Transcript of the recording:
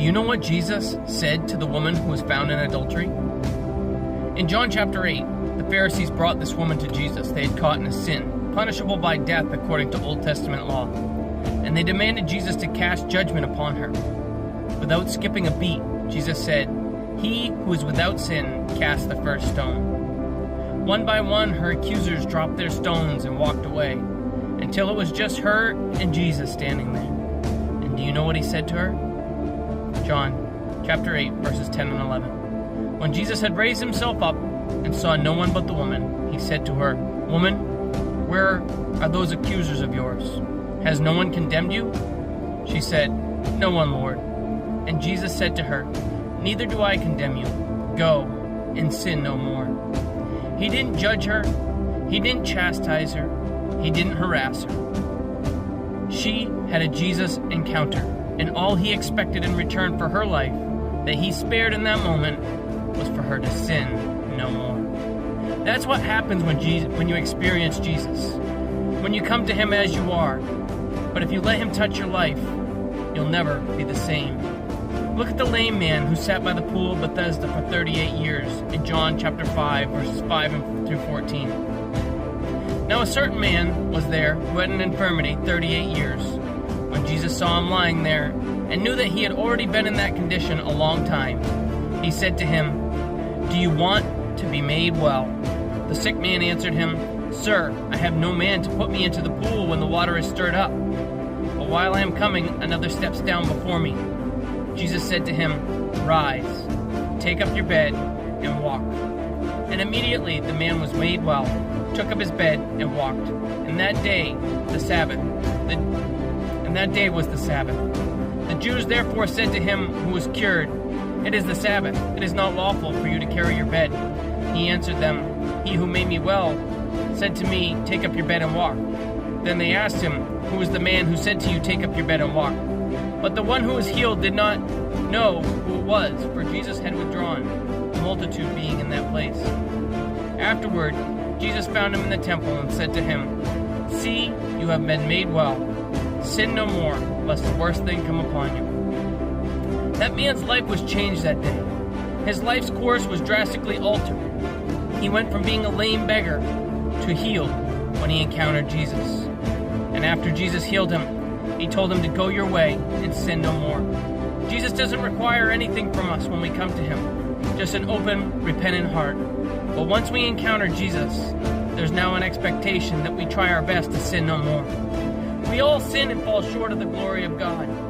you know what Jesus said to the woman who was found in adultery? In John chapter 8, the Pharisees brought this woman to Jesus they had caught in a sin, punishable by death according to Old Testament law, and they demanded Jesus to cast judgment upon her. Without skipping a beat, Jesus said, "He who is without sin cast the first stone." One by one, her accusers dropped their stones and walked away, until it was just her and Jesus standing there. And do you know what he said to her? John chapter 8, verses 10 and 11. When Jesus had raised himself up and saw no one but the woman, he said to her, "Woman, where are those accusers of yours? Has no one condemned you?" She said, "No one, Lord." And Jesus said to her, "Neither do I condemn you. Go and sin no more." He didn't judge her. He didn't chastise her. He didn't harass her. She had a Jesus encounter, and all he expected in return for her life that he spared in that moment was for her to sin no more. That's what happens when you experience Jesus. When you come to him as you are. But if you let him touch your life, you'll never be the same. Look at the lame man who sat by the pool of Bethesda for 38 years in John chapter 5, verses 5 through 14. Now a certain man was there who had an infirmity 38 years. When Jesus saw him lying there and knew that he had already been in that condition a long time, he said to him, "Do you want to be made well?" The sick man answered him, "Sir, I have no man to put me into the pool when the water is stirred up. But while I am coming, another steps down before me." Jesus said to him, "Rise, take up your bed, and walk." And immediately the man was made well, took up his bed, and walked. And that day was the Sabbath. The Jews therefore said to him who was cured, "It is the Sabbath. It is not lawful for you to carry your bed." He answered them, "He who made me well said to me, 'Take up your bed and walk.'" Then they asked him, "Who was the man who said to you, 'Take up your bed and walk'?" But the one who was healed did not know who it was, for Jesus had withdrawn, the multitude being in that place. Afterward, Jesus found him in the temple and said to him, "See, you have been made well. Sin no more, lest the worst thing come upon you." That man's life was changed that day. His life's course was drastically altered. He went from being a lame beggar to healed when he encountered Jesus. And after Jesus healed him, he told him to go your way and sin no more. Jesus doesn't require anything from us when we come to him, just an open, repentant heart. But once we encounter Jesus, there's now an expectation that we try our best to sin no more. We all sin and fall short of the glory of God.